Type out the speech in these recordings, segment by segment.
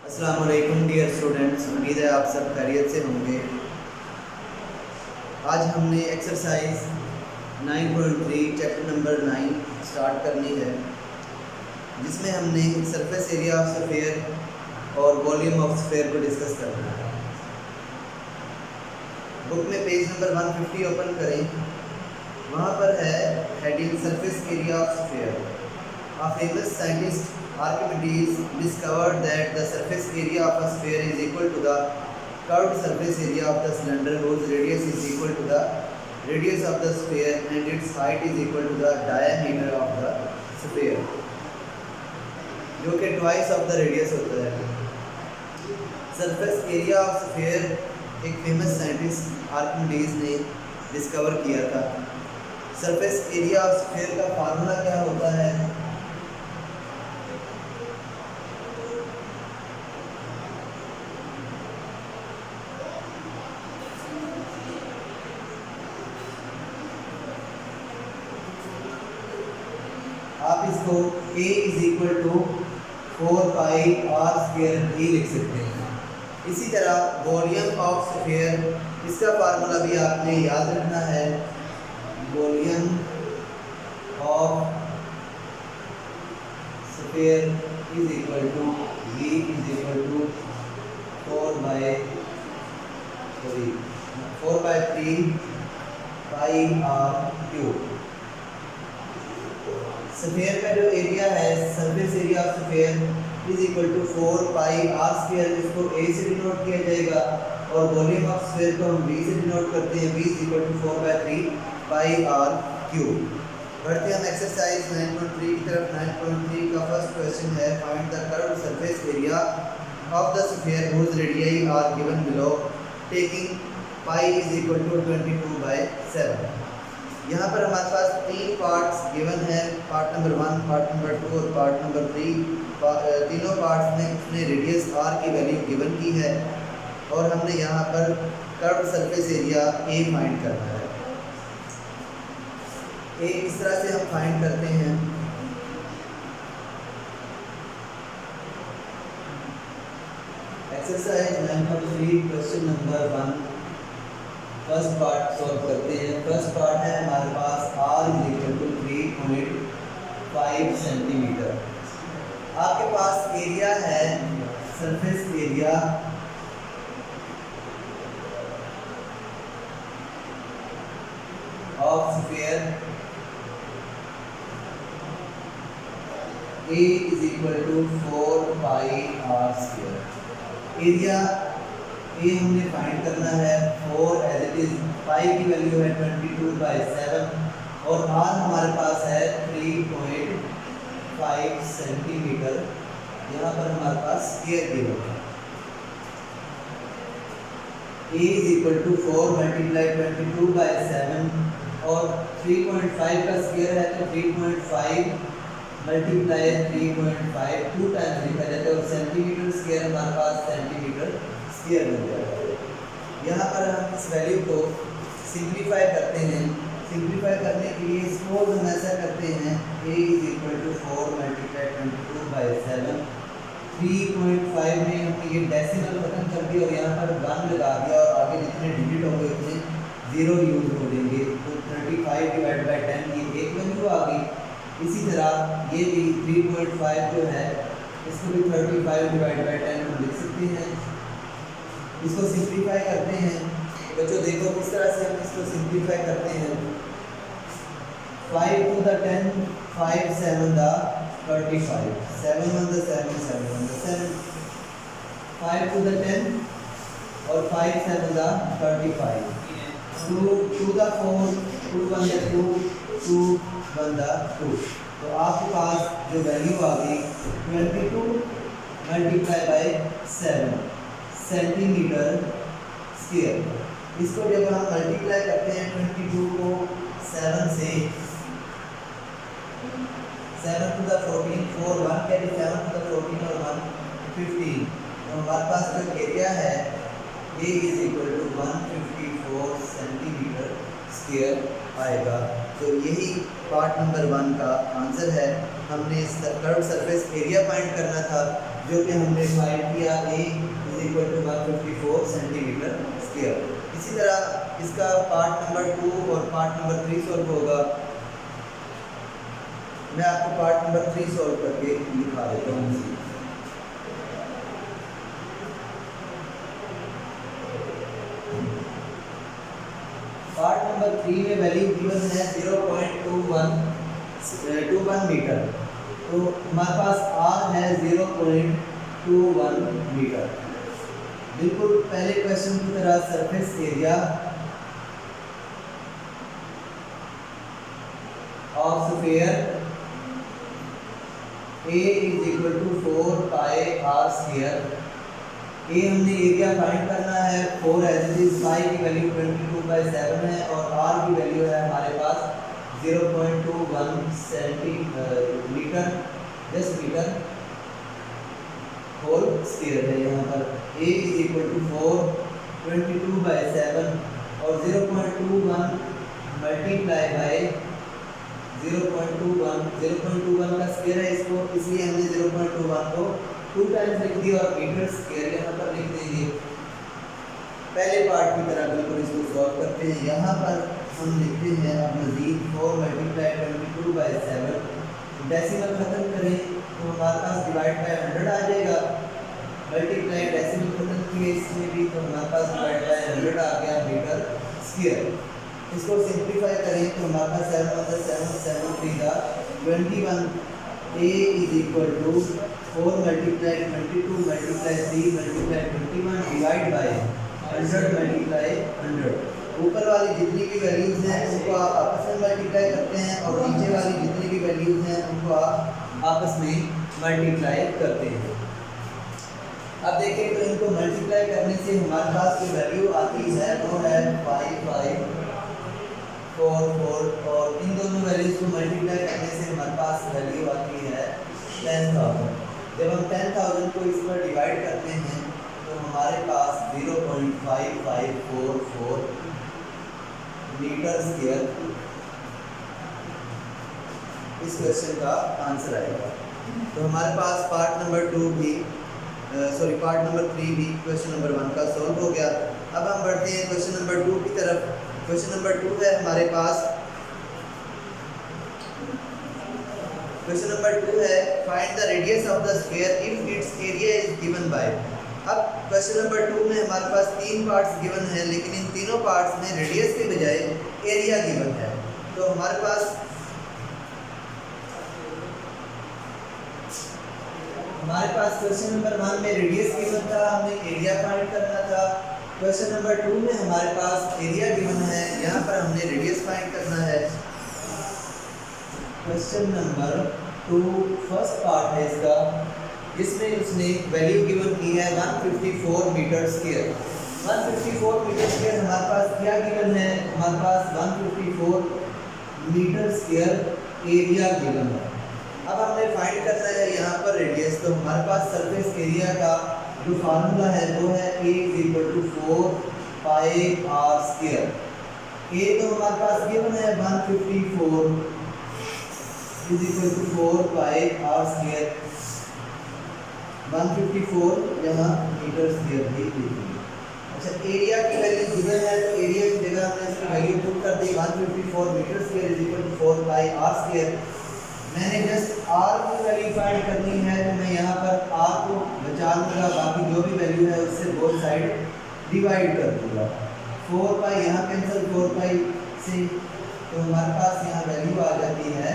अस्सलाम वालेकुम dear students, उम्मीद है आप सब खैरियत से होंगे। आज हमने एक्सरसाइज 9.3 चैप्टर नंबर 9 स्टार्ट करनी है, जिसमें हमने सरफेस एरिया ऑफ स्फीयर और वॉल्यूम ऑफ स्फीयर को डिस्कस करना है। बुक में पेज नंबर 150 ओपन करें। वहाँ पर है heading surface area of sphere. A famous scientist Archimedes discovered that the surface area of a sphere is equal to the curved surface area of the cylinder whose radius is equal to the radius of the sphere and its height is equal to the diameter of the sphere, जो कि twice of the radius होता है। Surface area of sphere एक famous scientist Archimedes ने discover किया था। Surface area of sphere का formula क्या होता है? आप इसको A is equal to 4 pi r square भी लिख सकते हैं। इसी तरह वॉल्यूम ऑफ स्फीयर, इसका फार्मूला भी आपने याद रखना है। Volume of sphere is equal to V is equal to 4 by 3 pi r cube. स्फीयर का जो एरिया है, surface area of sphere is equal to 4 pi r square, इसको A से डिनोट किया जाएगा, और वॉल्यूम ऑफ स्फीयर को हम V से डिनोट करते हैं। V is equal to 4 by 3 pi r cube. बढ़ते हम एक्सरसाइज 9.3 की तरफ। 9.3 का फर्स्ट क्वेश्चन है, find the curved surface area of the sphere whose radii are given below taking pi is equal to 22 by 7। यहाँ पर हमारे पास 3 पार्ट्स गिवन है, पार्ट नंबर 1, पार्ट नंबर 2 और पार्ट नंबर 3। तीनों पार्ट्स में उसने रेडियस r की वैल्यू गिवन की है, और हमने यहाँ पर curved surface area A find करना है। A इस तरह से हम फाइंड करते हैं। Exercise 9.3 question number 1 first part solve करते हैं। फर्स्ट पार्ट है हमारे पास r is equal to 3.5 centimetre. आपके पास एरिया है, surface area of sphere A is equal to 4 pi r square. Area A हमने फाइंड करना है 4 एज इट इज, पाई की वैल्यू है 22 बाई 7, और r हमारे पास है 3.5 सेंटीमीटर। यहाँ पर हमारे पास स्क्वायर गिवन है। A is equal to 4 multiply 22 by 7, और 3.5 का स्क्वायर है तो 3.5 मल्टीप्लाई 3.5 2 टाइम्स लिखा जाता है, और सेंटीमीटर स्क्वायर हमारे पास सेंटीमीटर स्क्वायर बन जाता है। यहाँ पर हम इस वैल्यू को सिंप्लीफाई करते हैं। सिंप्लीफाई करने के लिए सपोज हम ऐसा करते हैं, A is equal to 4 multiply 22 by 7। 3.5 में हमने ये डेसिमल खत्म कर दिया और यहाँ पर 1 लगा दिया, और आगे जितने डिजिट होंगे उतने 0 यूज हो देंगे, तो 35 डिवाइड बाई 10 ये एक वैल्यू आ गई। इसी तरह ये भी 3.5 जो है, इसको भी 35 डिवाइड बाई 10 हम लिख सकते हैं। इसको सिंप्लीफाई करते हैं बच्चों, देखो किस तरह से हम इसको सिंप्लीफाई करते हैं। 5 to the 10, 5 7 the 35, 7 1 the 7, 7 1 the 7, 5 to the 10 और 5 7 the 35, 2 the 4, 2 1 the 2, 2 1 the 2। तो आपके पास जो वैल्यू आ गई 22 मल्टीप्लाई बाई 7 सेंटीमीटर स्क्वायर। इसको जब हम मल्टीप्लाई करते हैं 22 को 7 से, 7 to the 14, 4 1 carry 7 to the 14 और 1 15, तो हमारे पास जो एरिया है A is equal to 154 centimetre square आएगा। तो यही पार्ट नंबर 1 का आंसर है। हमने कर्व्ड सरफेस एरिया फाइंड करना था, जो कि हमने फाइंड किया A is equal to 154 centimetre square. इसी तरह इसका पार्ट नंबर 2 और पार्ट नंबर 3 सॉल्व होगा। मैं आपको पार्ट नंबर 3 सॉल्व करके दिखा देता हूँ। पार्ट नंबर 3 में वैल्यू गिवन है 0.21 मीटर, तो हमारे पास R है 0.21 मीटर। बिल्कुल पहले क्वेश्चन की तरह surface area of sphere A is equal to 4 pi R square. ए हमने एरिया फाइंड करना है, 4 एज इट इज, पाई की वैल्यू 22/7 है और आर की वैल्यू है हमारे पास 0.21 सेंटीमीटर होल स्क्वायर है। यहाँ पर ए इज इक्वल टू 4 22/7 और 0.21 मल्टीप्लाई बाय 0.21 का स्क्वायर है इसको, इसलिए हमने 0.21 को 2 टाइम्स लिख दिया और मीटर स्क्वायर यहाँ पर लिख देंगे। पहले पार्ट की तरह बिल्कुल इसको सॉल्व करते हैं। यहाँ पर हम लिखते हैं अब मज़ीद 4 मल्टीप्लाई 22/7, डेसिमल खत्म करें तो हमारे पास डिवाइड बाय 100 आ जाएगा। मल्टीप्लाई डेसिमल खत्म किए इसमें भी तो हमारे पास डिवाइड बाय 100 आ गया मीटर स्क्वायर। इसको सिंप्लीफाई करें तो हमारे पास 7 7 21 A is equal to 4 multiply 22 multiply 3 multiply 21 divide by 100 multiply 100। ऊपर वाली जितनी भी वैल्यूज़ हैं उनको आप आपस में मल्टीप्लाई करते हैं और नीचे वाली जितनी भी वैल्यूज़ हैं उनको आप आपस में मल्टीप्लाई करते हैं। अब देखिए तो इनको मल्टीप्लाई करने से हमारे पास जो वैल्यू आती है वो है 5544 और इन दोनों वैल्यूज़ को मल्टीप्लाई करने से हमारे पास वैल्यू आती है 10,000। जब हम 10,000 को इस पर डिवाइड करते हैं तो हमारे पास 0.5544 मीटर स्क्वायर इस क्वेश्चन का आंसर आएगा। तो हमारे पास पार्ट नंबर 3 भी क्वेश्चन नंबर 1 का सॉल्व हो गया। अब हम बढ़ते हैं क्वेश्चन नंबर 2 की तरफ। क्वेश्चन नंबर 2 है हमारे पास, क्वेश्चन नंबर 2 है find the radius of the sphere if it's area is given by. अब क्वेश्चन नंबर 2 में हमारे पास 3 पार्ट्स गिवन हैं, लेकिन इन तीनों पार्ट्स में रेडियस के बजाय एरिया गिवन है। तो हमारे पास क्वेश्चन नंबर 1 में रेडियस गिवन था, हमें एरिया फाइंड करना था। क्वेश्चन नंबर 2 में हमारे पास एरिया गिवन है, यहाँ पर हमने रेडियस फाइंड करना है। क्वेश्चन नंबर 2 फर्स्ट पार्ट है इसका, जिसमें उसने वैल्यू गिवन की है 154 मीटर स्क्वायर। 154 मीटर स्क्वायर हमारे पास क्या गिवन है, हमारे पास 154 मीटर स्क्वायर एरिया गिवन है। अब हमने फाइंड करना है यहाँ पर रेडियस, तो हमारे पास सरफेस एरिया का जो फार्मूला है वो है A = 4 pi R square. A तो हमारे पास गिवन है 154 = 4 पाई R स्क्वायर। 154 यहाँ मीटर स्क्वायर भी लिखेंगे। अच्छा, एरिया की वैल्यू गिवन है तो एरिया की जगह हमने इसकी वैल्यू पुट कर दी 154 metre square = 4 pi R square. मैंने जस्ट R की वैल्यू फाइंड करनी है तो मैं यहाँ पर R को बचा लूँगा, बाकी जो भी वैल्यू है उससे बोथ साइड डिवाइड कर दूँगा। 4 पाई यहाँ कैंसिल 4 पाई से, तो हमारे पास यहाँ वैल्यू आ जाती है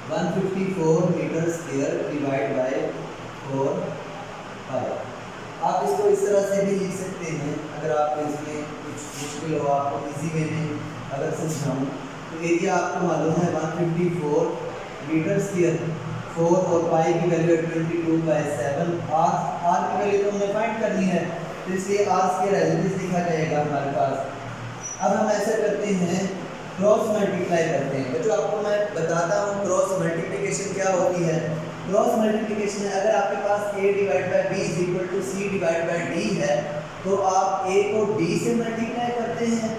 154 मीटर स्क्वायर डिवाइड बाय 4 पाई। आप इसको इस तरह से भी लिख सकते हैं, अगर आपको इसमें कुछ मुश्किल हो, आपको इजी वे में अगर समझाऊँ तो एरिया आपको मालूम है 154 मीटर स्क्वायर, 4 और पाई की वैल्यू 22/7। आर की वैल्यू तो हमें फाइंड करनी है, तो इसलिए r square as it is लिखा जाएगा हमारे पास। अब हम ऐसा करते हैं, क्रॉस मल्टीप्लाई करते हैं। बच्चों आपको मैं बताता हूँ क्रॉस मल्टीप्लिकेशन क्या होती है। क्रॉस मल्टीप्लिकेशन है, अगर आपके पास A / B = C / D है तो आप A को D से मल्टीप्लाई करते हैं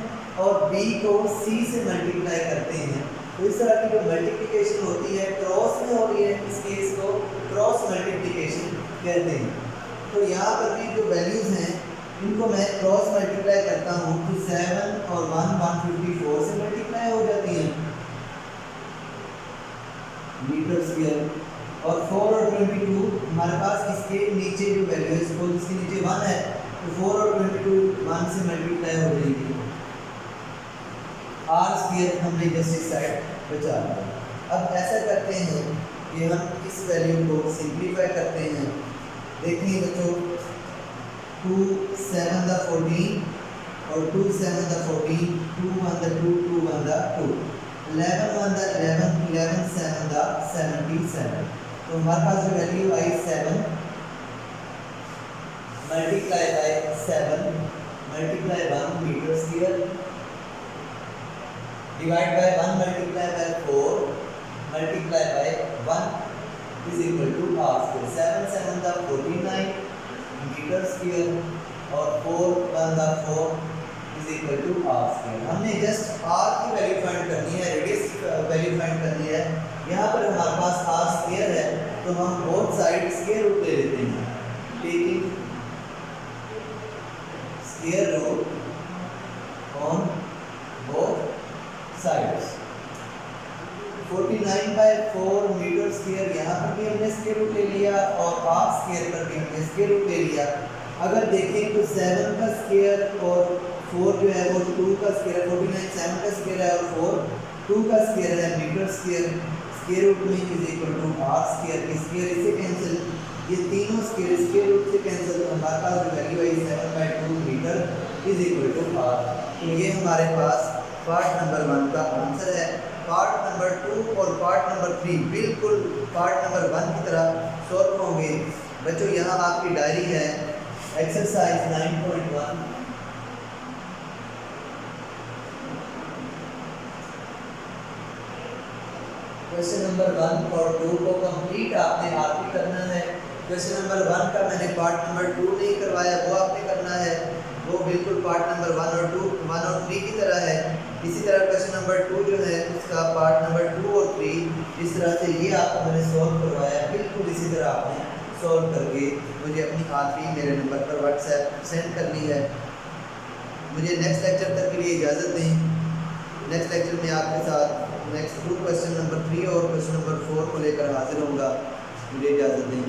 और B को C से मल्टीप्लाई करते हैं, तो तो इस तरह की जो मल्टीप्लिकेशन होती है क्रॉस में हो रही है, इसलिए इसको क्रॉस मल्टीप्लिकेशन कहते हैं। तो यहाँ पर भी जो वैल्यूज़ हैं इनको मैं क्रॉस मल्टीप्लाई करता हूँ तो 7 और 1 154 से मल्टीप्लाई हो जाती हैं मीटर स्क्वायर, और 4 और 22 हमारे पास इसके नीचे जो वैल्यू है सपोज इसके नीचे 1 है तो 4 और 22 1 से मल्टीप्लाई हो जाएगी, आर स्क्वायर हमने जस्ट इस साइड बचा लिया। अब ऐसा करते हैं कि हम इस वैल्यू को सिंप्लीफाई करते हैं। देखिए बच्चों 2 7 द 14 और 2 7 द 14, 2 1 द 2, 2 1 द 2, 11 1 द 11, 11 7 द 77। तो हमारे पास जो वैल्यू आई 7 multiply by 7 multiply 1 metre square divide by 1 multiply by 4 multiply by 1 is equal to r square. 7 7 द 49 मीटर स्क्वायर और 4 1 द 4 is equal to r square. हमने जस्ट r की वैल्यू फाइंड करनी है, रेडियस वैल्यू फाइंड करनी है। यहाँ पर हमारे पास r स्क्वायर है तो हम बोथ साइड स्क्वायर रूट ले लेते हैं, taking square root on both sides. 49 by 4 metre square यहाँ पर भी हमने स्क्वायर रूट ले लिया और r स्क्वायर पर भी हमने स्क्वायर रूट ले लिया। अगर देखें तो 7 का स्क्वायर और 4 जो है वो 2 का स्क्वायर है, 49 7 का स्क्वायर है और 4 2 का स्क्वायर है, मीटर स्क्वायर स्क्वायर रूट में is equal to r square की स्क्वायर इससे कैंसिल, ये तीनों स्क्वायर स्क्वायर रूट से कैंसिल, तो हमारे पास जो वैल्यू आई 7/2 metre is equal to r। तो ये हमारे पास पार्ट नंबर 1 का आंसर है। पार्ट नंबर 2 और पार्ट नंबर 3 बिल्कुल पार्ट नंबर 1 की तरह सॉल्व होंगे। बच्चों यहाँ आपकी डायरी है एक्सरसाइज 9.1। क्वेश्चन नंबर 1 और 2 को कंप्लीट आपने आप ही करना है। क्वेश्चन नंबर 1 का मैंने पार्ट नंबर 2 नहीं करवाया, वो आपने करना है, वो बिल्कुल पार्ट नंबर 1 और 3 की तरह है। इसी तरह क्वेश्चन नंबर 2 जो है उसका पार्ट नंबर 2 और 3 इस तरह से ये आपको मैंने सॉल्व करवाया, बिल्कुल इसी तरह आपने सॉल्व करके मुझे अपनी आखिरी मेरे नंबर पर व्हाट्सएप सेंड करनी है। मुझे नेक्स्ट लेक्चर तक के लिए इजाज़त दें। नेक्स्ट लेक्चर में आपके साथ नेक्स्ट 2 क्वेश्चन नंबर 3 और क्वेश्चन नंबर 4 को लेकर हाजिर होऊंगा। मुझे इजाज़त दें।